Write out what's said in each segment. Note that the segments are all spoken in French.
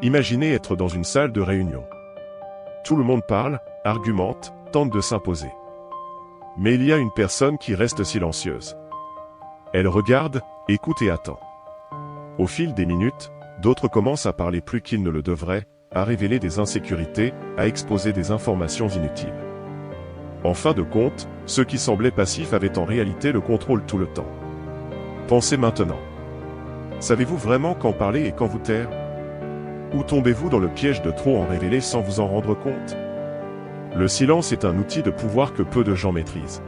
Imaginez être dans une salle de réunion. Tout le monde parle, argumente, tente de s'imposer. Mais il y a une personne qui reste silencieuse. Elle regarde, écoute et attend. Au fil des minutes, d'autres commencent à parler plus qu'ils ne le devraient, à révéler des insécurités, à exposer des informations inutiles. En fin de compte, ceux qui semblaient passifs avaient en réalité le contrôle tout le temps. Pensez maintenant. Savez-vous vraiment quand parler et quand vous taire? Ou tombez-vous dans le piège de trop en révéler sans vous en rendre compte? Le silence est un outil de pouvoir que peu de gens maîtrisent.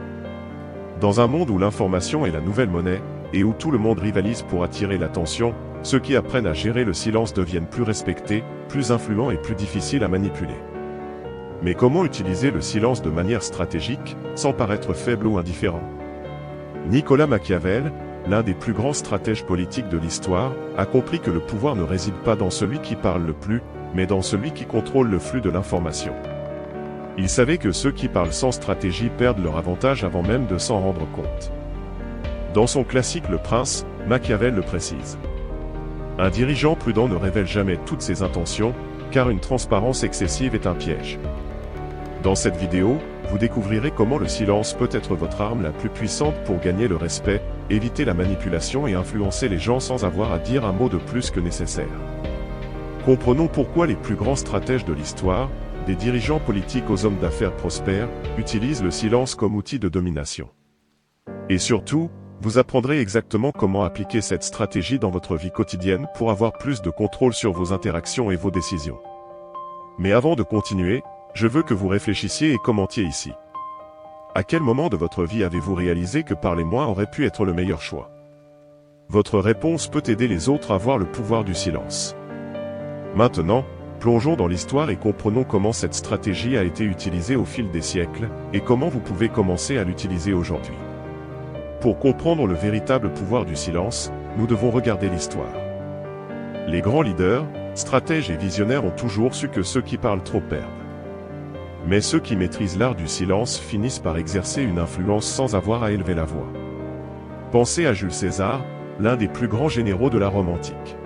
Dans un monde où l'information est la nouvelle monnaie, et où tout le monde rivalise pour attirer l'attention, ceux qui apprennent à gérer le silence deviennent plus respectés, plus influents et plus difficiles à manipuler. Mais comment utiliser le silence de manière stratégique, sans paraître faible ou indifférent? Nicolas Machiavel, l'un des plus grands stratèges politiques de l'histoire, a compris que le pouvoir ne réside pas dans celui qui parle le plus, mais dans celui qui contrôle le flux de l'information. Il savait que ceux qui parlent sans stratégie perdent leur avantage avant même de s'en rendre compte. Dans son classique Le Prince, Machiavel le précise. Un dirigeant prudent ne révèle jamais toutes ses intentions, car une transparence excessive est un piège. Dans cette vidéo, vous découvrirez comment le silence peut être votre arme la plus puissante pour gagner le respect, éviter la manipulation et influencer les gens sans avoir à dire un mot de plus que nécessaire. Comprenons pourquoi les plus grands stratèges de l'histoire, des dirigeants politiques aux hommes d'affaires prospères, utilisent le silence comme outil de domination. Et surtout, vous apprendrez exactement comment appliquer cette stratégie dans votre vie quotidienne pour avoir plus de contrôle sur vos interactions et vos décisions. Mais avant de continuer, je veux que vous réfléchissiez et commentiez ici. À quel moment de votre vie avez-vous réalisé que parler moins aurait pu être le meilleur choix? Votre réponse peut aider les autres à voir le pouvoir du silence. Maintenant, plongeons dans l'histoire et comprenons comment cette stratégie a été utilisée au fil des siècles, et comment vous pouvez commencer à l'utiliser aujourd'hui. Pour comprendre le véritable pouvoir du silence, nous devons regarder l'histoire. Les grands leaders, stratèges et visionnaires ont toujours su que ceux qui parlent trop perdent. Mais ceux qui maîtrisent l'art du silence finissent par exercer une influence sans avoir à élever la voix. Pensez à Jules César, l'un des plus grands généraux de la Rome antique.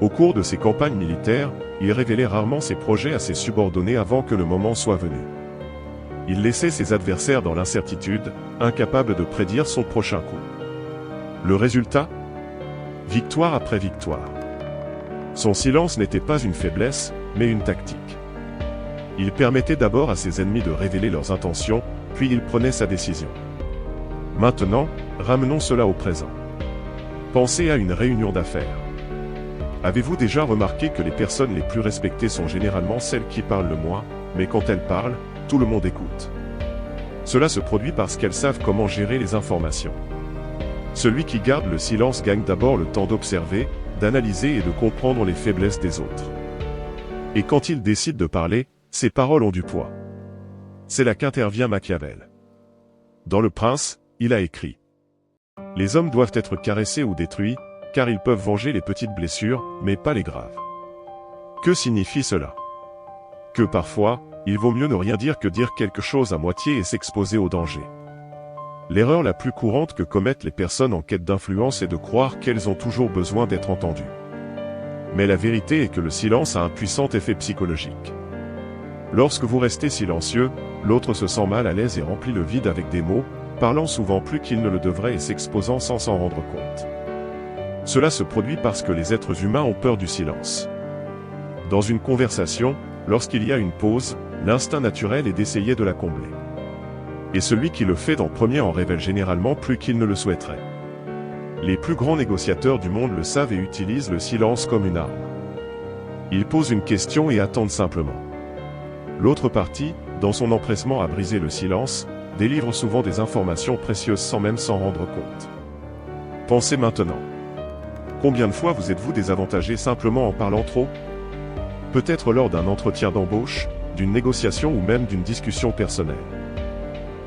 Au cours de ses campagnes militaires, il révélait rarement ses projets à ses subordonnés avant que le moment soit venu. Il laissait ses adversaires dans l'incertitude, incapables de prédire son prochain coup. Le résultat? Victoire après victoire. Son silence n'était pas une faiblesse, mais une tactique. Il permettait d'abord à ses ennemis de révéler leurs intentions, puis il prenait sa décision. Maintenant, ramenons cela au présent. Pensez à une réunion d'affaires. Avez-vous déjà remarqué que les personnes les plus respectées sont généralement celles qui parlent le moins, mais quand elles parlent, tout le monde écoute? Cela se produit parce qu'elles savent comment gérer les informations. Celui qui garde le silence gagne d'abord le temps d'observer, d'analyser et de comprendre les faiblesses des autres. Et quand il décide de parler, ses paroles ont du poids. C'est là qu'intervient Machiavel. Dans Le Prince, il a écrit: « Les hommes doivent être caressés ou détruits, car ils peuvent venger les petites blessures, mais pas les graves. » Que signifie cela? Que parfois, il vaut mieux ne rien dire que dire quelque chose à moitié et s'exposer au danger. L'erreur la plus courante que commettent les personnes en quête d'influence est de croire qu'elles ont toujours besoin d'être entendues. Mais la vérité est que le silence a un puissant effet psychologique. Lorsque vous restez silencieux, l'autre se sent mal à l'aise et remplit le vide avec des mots, parlant souvent plus qu'il ne le devrait et s'exposant sans s'en rendre compte. Cela se produit parce que les êtres humains ont peur du silence. Dans une conversation, lorsqu'il y a une pause, l'instinct naturel est d'essayer de la combler. Et celui qui le fait en premier en révèle généralement plus qu'il ne le souhaiterait. Les plus grands négociateurs du monde le savent et utilisent le silence comme une arme. Ils posent une question et attendent simplement. L'autre partie, dans son empressement à briser le silence, délivre souvent des informations précieuses sans même s'en rendre compte. Pensez maintenant. Combien de fois vous êtes-vous désavantagé simplement en parlant trop? Peut-être lors d'un entretien d'embauche, d'une négociation ou même d'une discussion personnelle.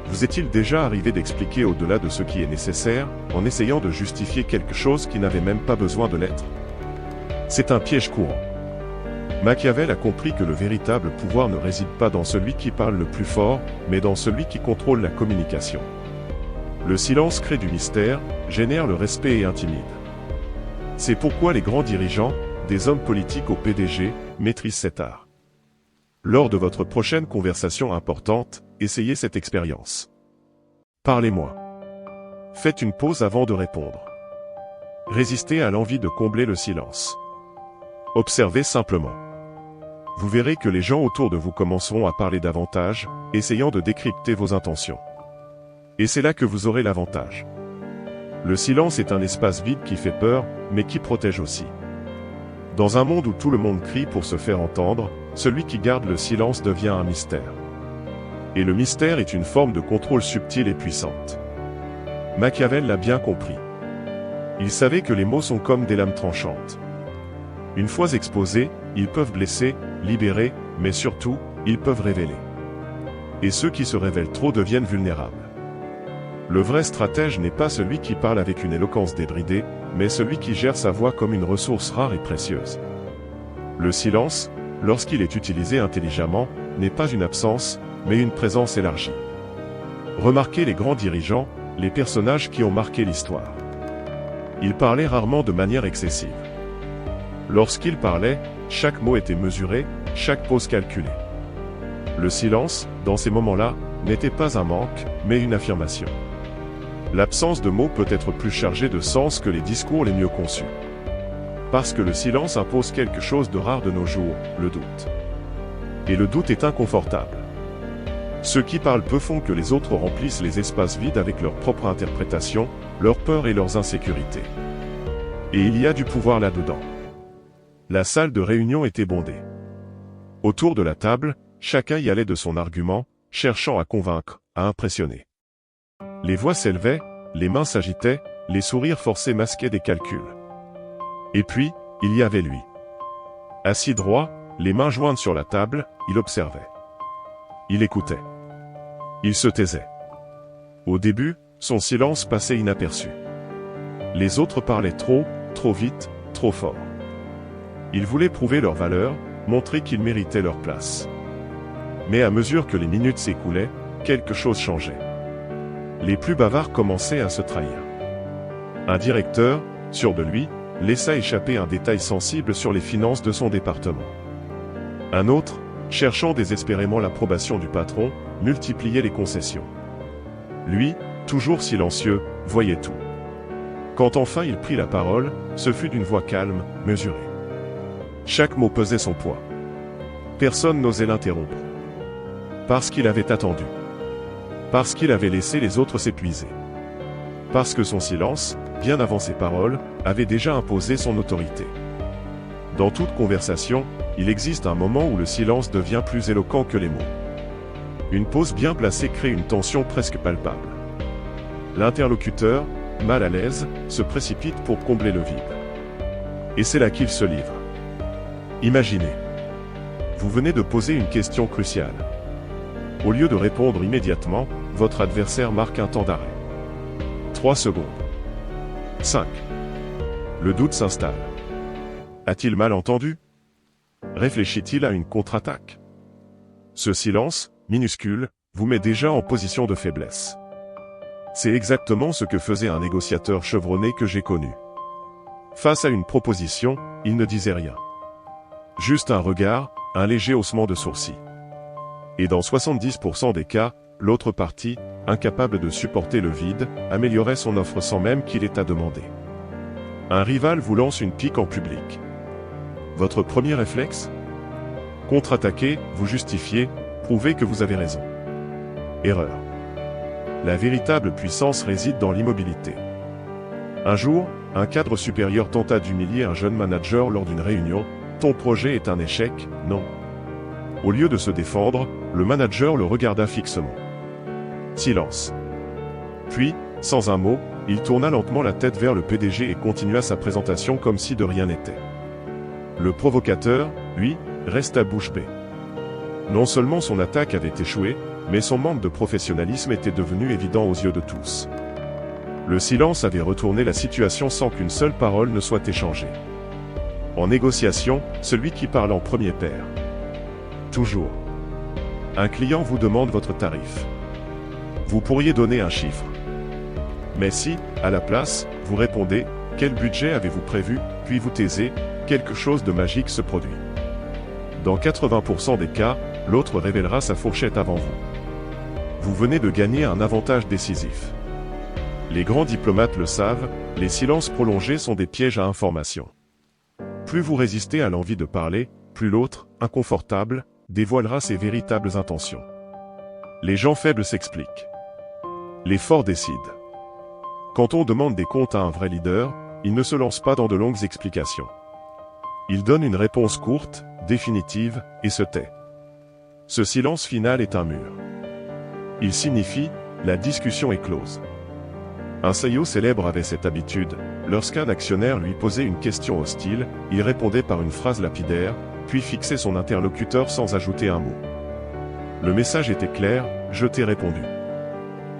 Vous est-il déjà arrivé d'expliquer au-delà de ce qui est nécessaire, en essayant de justifier quelque chose qui n'avait même pas besoin de l'être? C'est un piège courant. Machiavel a compris que le véritable pouvoir ne réside pas dans celui qui parle le plus fort, mais dans celui qui contrôle la communication. Le silence crée du mystère, génère le respect et intimide. C'est pourquoi les grands dirigeants, des hommes politiques au PDG, maîtrisent cet art. Lors de votre prochaine conversation importante, essayez cette expérience. Parlez-moi. Faites une pause avant de répondre. Résistez à l'envie de combler le silence. Observez simplement. Vous verrez que les gens autour de vous commenceront à parler davantage, essayant de décrypter vos intentions. Et c'est là que vous aurez l'avantage. Le silence est un espace vide qui fait peur, mais qui protège aussi. Dans un monde où tout le monde crie pour se faire entendre, celui qui garde le silence devient un mystère. Et le mystère est une forme de contrôle subtil et puissante. Machiavel l'a bien compris. Il savait que les mots sont comme des lames tranchantes. Une fois exposés, ils peuvent blesser, libérer, mais surtout, ils peuvent révéler. Et ceux qui se révèlent trop deviennent vulnérables. Le vrai stratège n'est pas celui qui parle avec une éloquence débridée, mais celui qui gère sa voix comme une ressource rare et précieuse. Le silence, lorsqu'il est utilisé intelligemment, n'est pas une absence, mais une présence élargie. Remarquez les grands dirigeants, les personnages qui ont marqué l'histoire. Ils parlaient rarement de manière excessive. Lorsqu'ils parlaient, chaque mot était mesuré, chaque pause calculée. Le silence, dans ces moments-là, n'était pas un manque, mais une affirmation. L'absence de mots peut être plus chargée de sens que les discours les mieux conçus. Parce que le silence impose quelque chose de rare de nos jours, le doute. Et le doute est inconfortable. Ceux qui parlent peu font que les autres remplissent les espaces vides avec leur propre interprétation, leurs peurs et leurs insécurités. Et il y a du pouvoir là-dedans. La salle de réunion était bondée. Autour de la table, chacun y allait de son argument, cherchant à convaincre, à impressionner. Les voix s'élevaient, les mains s'agitaient, les sourires forcés masquaient des calculs. Et puis, il y avait lui. Assis droit, les mains jointes sur la table, il observait. Il écoutait. Il se taisait. Au début, son silence passait inaperçu. Les autres parlaient trop vite, trop fort. Ils voulaient prouver leur valeur, montrer qu'ils méritaient leur place. Mais à mesure que les minutes s'écoulaient, quelque chose changeait. Les plus bavards commençaient à se trahir. Un directeur, sûr de lui, laissa échapper un détail sensible sur les finances de son département. Un autre, cherchant désespérément l'approbation du patron, multipliait les concessions. Lui, toujours silencieux, voyait tout. Quand enfin il prit la parole, ce fut d'une voix calme, mesurée. Chaque mot pesait son poids. Personne n'osait l'interrompre. Parce qu'il avait attendu. Parce qu'il avait laissé les autres s'épuiser. Parce que son silence, bien avant ses paroles, avait déjà imposé son autorité. Dans toute conversation, il existe un moment où le silence devient plus éloquent que les mots. Une pause bien placée crée une tension presque palpable. L'interlocuteur, mal à l'aise, se précipite pour combler le vide. Et c'est là qu'il se livre. Imaginez. Vous venez de poser une question cruciale. Au lieu de répondre immédiatement, votre adversaire marque un temps d'arrêt. 3 secondes. 5. Le doute s'installe. A-t-il mal entendu? Réfléchit-il à une contre-attaque? Ce silence, minuscule, vous met déjà en position de faiblesse. C'est exactement ce que faisait un négociateur chevronné que j'ai connu. Face à une proposition, il ne disait rien. Juste un regard, un léger haussement de sourcils. Et dans 70% des cas, l'autre partie, incapable de supporter le vide, améliorait son offre sans même qu'il ait à demander. Un rival vous lance une pique en public. Votre premier réflexe? Contre-attaquer, vous justifier, prouver que vous avez raison. Erreur. La véritable puissance réside dans l'immobilité. Un jour, un cadre supérieur tenta d'humilier un jeune manager lors d'une réunion. Ton projet est un échec, non. Au lieu de se défendre, le manager le regarda fixement. Silence. Puis, sans un mot, il tourna lentement la tête vers le PDG et continua sa présentation comme si de rien n'était. Le provocateur, lui, resta bouche bée. Non seulement son attaque avait échoué, mais son manque de professionnalisme était devenu évident aux yeux de tous. Le silence avait retourné la situation sans qu'une seule parole ne soit échangée. En négociation, celui qui parle en premier perd. Toujours. Un client vous demande votre tarif. Vous pourriez donner un chiffre. Mais si, à la place, vous répondez « Quel budget avez-vous prévu ?» puis vous taisez, quelque chose de magique se produit. Dans 80% des cas, l'autre révélera sa fourchette avant vous. Vous venez de gagner un avantage décisif. Les grands diplomates le savent, les silences prolongés sont des pièges à information. Plus vous résistez à l'envie de parler, plus l'autre, inconfortable, dévoilera ses véritables intentions. Les gens faibles s'expliquent. Les forts décident. Quand on demande des comptes à un vrai leader, il ne se lance pas dans de longues explications. Il donne une réponse courte, définitive, et se tait. Ce silence final est un mur. Il signifie, la discussion est close. Un CEO célèbre avait cette habitude, lorsqu'un actionnaire lui posait une question hostile, il répondait par une phrase lapidaire, puis fixait son interlocuteur sans ajouter un mot. Le message était clair, je t'ai répondu.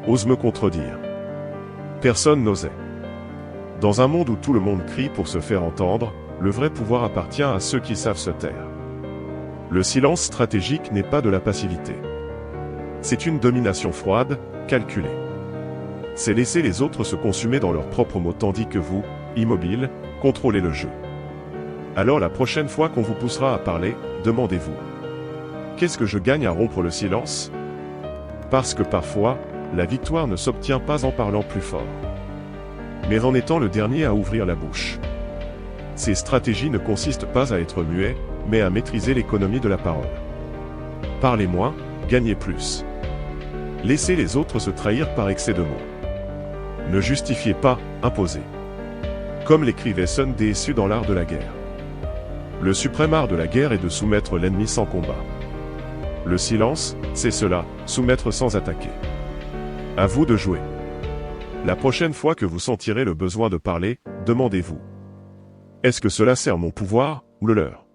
Ose me contredire. Personne n'osait. Dans un monde où tout le monde crie pour se faire entendre, le vrai pouvoir appartient à ceux qui savent se taire. Le silence stratégique n'est pas de la passivité. C'est une domination froide, calculée. C'est laisser les autres se consumer dans leurs propres mots tandis que vous, immobile, contrôlez le jeu. Alors la prochaine fois qu'on vous poussera à parler, demandez-vous. Qu'est-ce que je gagne à rompre le silence? Parce que parfois, la victoire ne s'obtient pas en parlant plus fort, mais en étant le dernier à ouvrir la bouche. Ces stratégies ne consistent pas à être muet, mais à maîtriser l'économie de la parole. Parlez moins, gagnez plus. Laissez les autres se trahir par excès de mots. Ne justifiez pas, imposez. Comme l'écrivait Sun Tzu dans l'art de la guerre. Le suprême art de la guerre est de soumettre l'ennemi sans combat. Le silence, c'est cela, soumettre sans attaquer. À vous de jouer. La prochaine fois que vous sentirez le besoin de parler, demandez-vous. Est-ce que cela sert mon pouvoir, ou le leur?